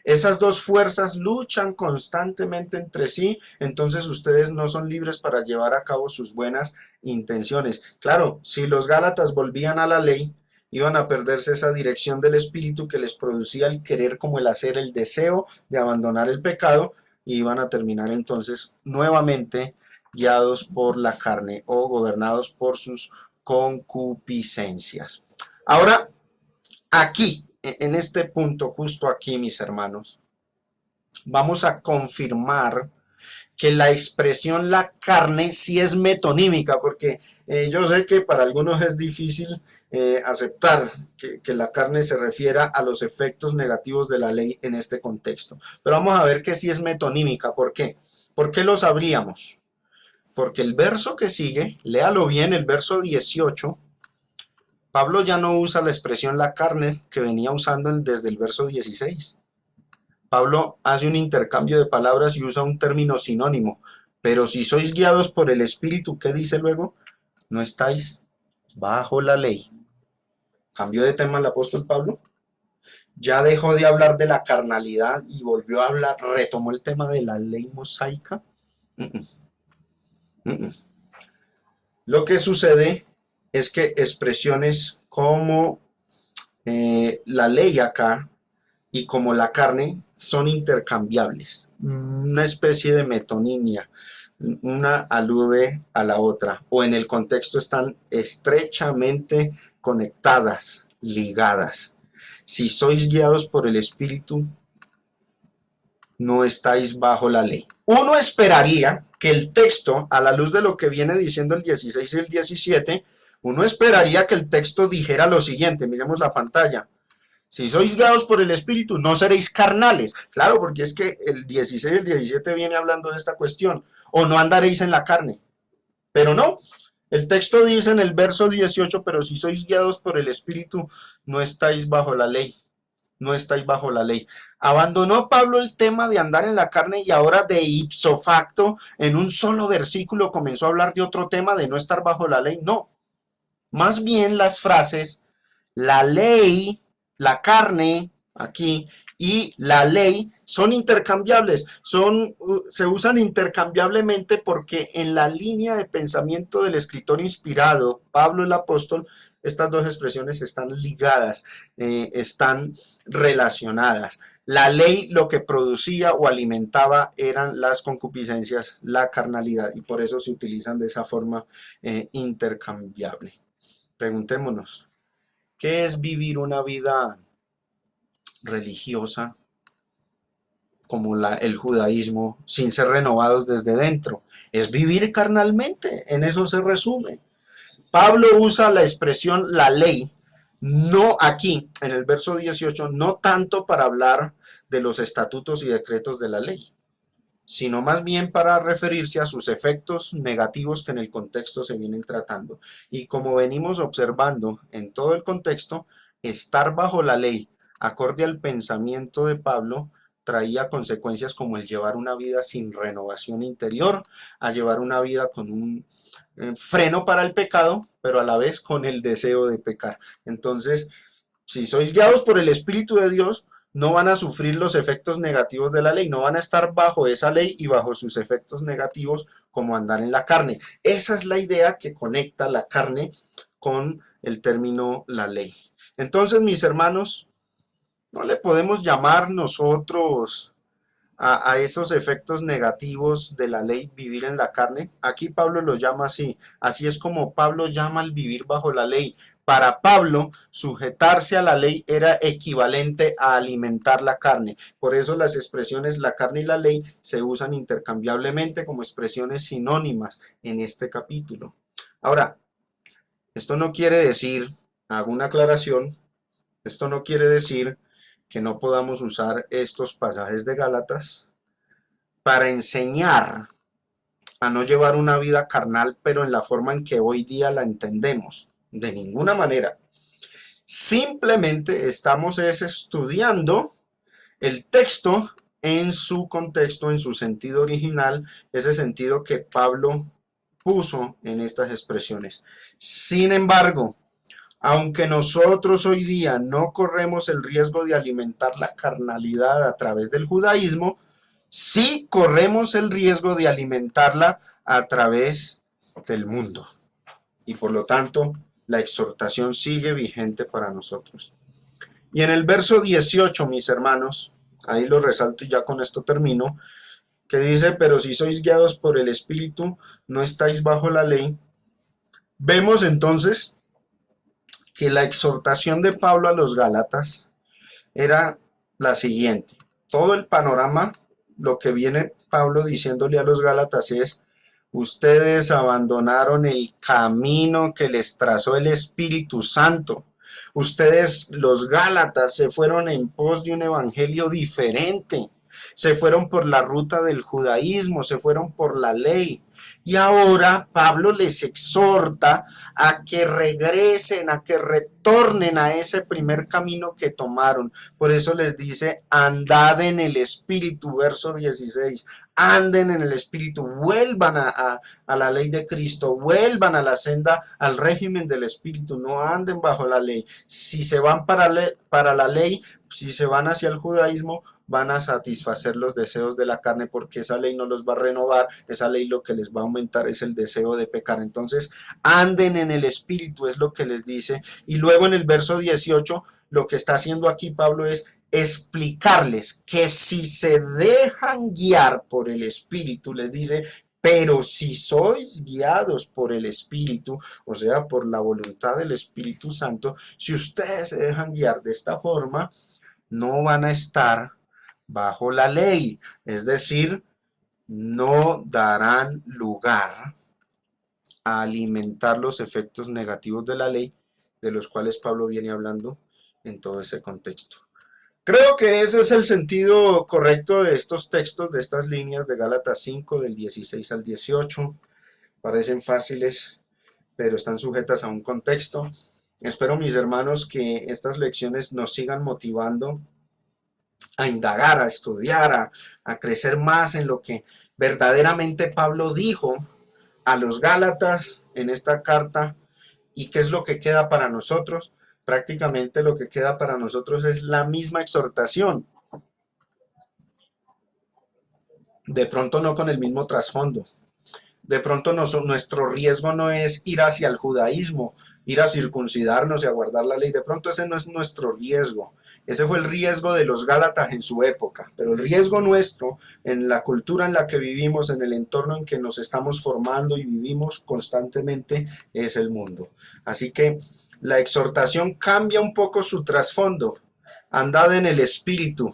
A: Esas dos fuerzas luchan constantemente entre sí, entonces ustedes no son libres para llevar a cabo sus buenas intenciones. Claro, si los Gálatas volvían a la ley, iban a perderse esa dirección del espíritu que les producía el querer como el hacer, el deseo de abandonar el pecado, y iban a terminar entonces nuevamente guiados por la carne o gobernados por sus concupiscencias. Ahora, aquí, en este punto, justo aquí, mis hermanos, vamos a confirmar que la expresión la carne sí es metonímica, porque yo sé que para algunos es difícil aceptar que la carne se refiera a los efectos negativos de la ley en este contexto. Pero vamos a ver que sí es metonímica. ¿Por qué? ¿Por qué lo sabríamos? Porque el verso que sigue, léalo bien, el verso 18, Pablo ya no usa la expresión la carne que venía usando desde el verso 16. Pablo hace un intercambio de palabras y usa un término sinónimo. Pero si sois guiados por el Espíritu, ¿qué dice luego? No estáis bajo la ley. Cambió de tema el apóstol Pablo. Ya dejó de hablar de la carnalidad y volvió a hablar, retomó el tema de la ley mosaica. Lo que sucede es que expresiones como la ley acá y como la carne son intercambiables, una especie de metonimia, una alude a la otra, o en el contexto están estrechamente conectadas, ligadas. Si sois guiados por el Espíritu, no estáis bajo la ley. Uno esperaría que el texto, a la luz de lo que viene diciendo el 16 y el 17, uno esperaría que el texto dijera lo siguiente, miremos la pantalla. Si sois guiados por el Espíritu, no seréis carnales. Claro, porque es que el 16 y el 17 viene hablando de esta cuestión. O no andaréis en la carne. Pero no. El texto dice en el verso 18, pero si sois guiados por el Espíritu, no estáis bajo la ley. No estáis bajo la ley. Abandonó Pablo el tema de andar en la carne y ahora de ipso facto, en un solo versículo, comenzó a hablar de otro tema de no estar bajo la ley. No. Más bien las frases la ley, la carne, aquí, y la ley son intercambiables, se usan intercambiablemente porque en la línea de pensamiento del escritor inspirado, Pablo el apóstol, estas dos expresiones están ligadas, están relacionadas. La ley lo que producía o alimentaba eran las concupiscencias, la carnalidad, y por eso se utilizan de esa forma intercambiable. Preguntémonos, ¿qué es vivir una vida religiosa como el judaísmo sin ser renovados desde dentro? Es vivir carnalmente, en eso se resume. Pablo usa la expresión la ley, no aquí, en el verso 18, no tanto para hablar de los estatutos y decretos de la ley, sino más bien para referirse a sus efectos negativos que en el contexto se vienen tratando. Y como venimos observando en todo el contexto, estar bajo la ley, acorde al pensamiento de Pablo, traía consecuencias como el llevar una vida sin renovación interior, a llevar una vida con un freno para el pecado, pero a la vez con el deseo de pecar. Entonces, si sois guiados por el Espíritu de Dios, no van a sufrir los efectos negativos de la ley, no van a estar bajo esa ley y bajo sus efectos negativos como andar en la carne. Esa es la idea que conecta la carne con el término la ley. Entonces, mis hermanos, no le podemos llamar nosotros a esos efectos negativos de la ley vivir en la carne. Aquí Pablo lo llama así. Así es como Pablo llama al vivir bajo la ley. Para Pablo, sujetarse a la ley era equivalente a alimentar la carne. Por eso las expresiones la carne y la ley se usan intercambiablemente como expresiones sinónimas en este capítulo. Ahora, esto no quiere decir, hago una aclaración, esto no quiere decir que no podamos usar estos pasajes de Gálatas para enseñar a no llevar una vida carnal, pero en la forma en que hoy día la entendemos. De ninguna manera. Simplemente estamos estudiando el texto en su contexto, en su sentido original, ese sentido que Pablo puso en estas expresiones. Sin embargo, aunque nosotros hoy día no corremos el riesgo de alimentar la carnalidad a través del judaísmo, sí corremos el riesgo de alimentarla a través del mundo. Y por lo tanto, la exhortación sigue vigente para nosotros. Y en el verso 18, mis hermanos, ahí lo resalto y ya con esto termino, que dice, pero si sois guiados por el Espíritu, no estáis bajo la ley. Vemos entonces que la exhortación de Pablo a los Gálatas era la siguiente. Todo el panorama, lo que viene Pablo diciéndole a los Gálatas es, ustedes abandonaron el camino que les trazó el Espíritu Santo. Ustedes, los Gálatas, se fueron en pos de un evangelio diferente. Se fueron por la ruta del judaísmo, se fueron por la ley. Y ahora Pablo les exhorta a que regresen, a que retornen a ese primer camino que tomaron. Por eso les dice, andad en el Espíritu, verso 16, anden en el Espíritu, vuelvan a la ley de Cristo, vuelvan a la senda, al régimen del Espíritu, no anden bajo la ley. Si se van para la ley, si se van hacia el judaísmo, van a satisfacer los deseos de la carne porque esa ley no los va a renovar, esa ley lo que les va a aumentar es el deseo de pecar. Entonces, anden en el Espíritu, es lo que les dice. Y luego en el verso 18, lo que está haciendo aquí Pablo es explicarles que si se dejan guiar por el Espíritu, les dice, pero si sois guiados por el Espíritu, o sea, por la voluntad del Espíritu Santo, si ustedes se dejan guiar de esta forma, no van a estar bajo la ley, es decir, no darán lugar a alimentar los efectos negativos de la ley, de los cuales Pablo viene hablando en todo ese contexto. Creo que ese es el sentido correcto de estos textos, de estas líneas de Gálatas 5, del 16 al 18. Parecen fáciles, pero están sujetas a un contexto. Espero, mis hermanos, que estas lecciones nos sigan motivando a indagar, a estudiar, a crecer más en lo que verdaderamente Pablo dijo a los Gálatas en esta carta. ¿Y qué es lo que queda para nosotros? Prácticamente lo que queda para nosotros es la misma exhortación, de pronto no con el mismo trasfondo. De pronto nuestro riesgo no es ir hacia el judaísmo, ir a circuncidarnos y a guardar la ley. De pronto ese no es nuestro riesgo. Ese fue el riesgo de los Gálatas en su época. Pero el riesgo nuestro en la cultura en la que vivimos, en el entorno en que nos estamos formando y vivimos constantemente, es el mundo. Así que la exhortación cambia un poco su trasfondo. Andad en el espíritu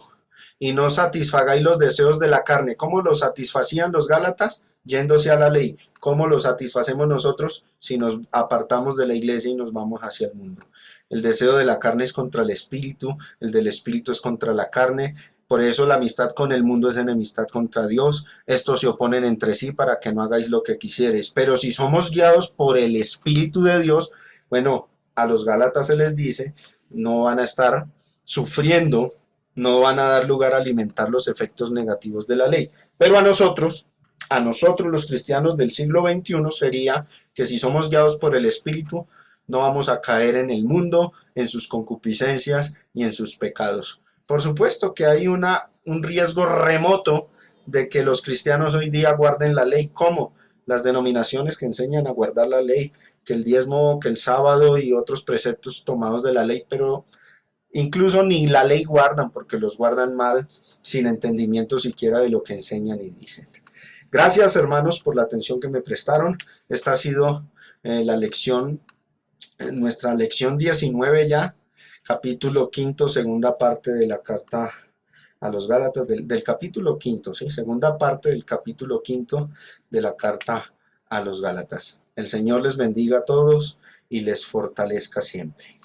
A: y no satisfagáis los deseos de la carne. ¿Cómo lo satisfacían los Gálatas? Yéndose a la ley. ¿Cómo lo satisfacemos nosotros si nos apartamos de la iglesia y nos vamos hacia el mundo? El deseo de la carne es contra el espíritu, el del espíritu es contra la carne. Por eso la amistad con el mundo es enemistad contra Dios. Estos se oponen entre sí para que no hagáis lo que quisierais. Pero si somos guiados por el Espíritu de Dios, bueno, a los Gálatas se les dice, no van a estar sufriendo, no van a dar lugar a alimentar los efectos negativos de la ley. Pero a nosotros los cristianos del siglo XXI sería que si somos guiados por el Espíritu, no vamos a caer en el mundo, en sus concupiscencias y en sus pecados. Por supuesto que hay un riesgo remoto de que los cristianos hoy día guarden la ley. ¿Cómo? Las denominaciones que enseñan a guardar la ley, que el diezmo, que el sábado y otros preceptos tomados de la ley, pero incluso ni la ley guardan porque los guardan mal, sin entendimiento siquiera de lo que enseñan y dicen. Gracias, hermanos, por la atención que me prestaron. Esta ha sido la lección, nuestra lección 19 ya, capítulo quinto, segunda parte de la carta a los Gálatas, del capítulo quinto, ¿sí? Segunda parte del capítulo quinto de la carta a los Gálatas. El Señor les bendiga a todos y les fortalezca siempre.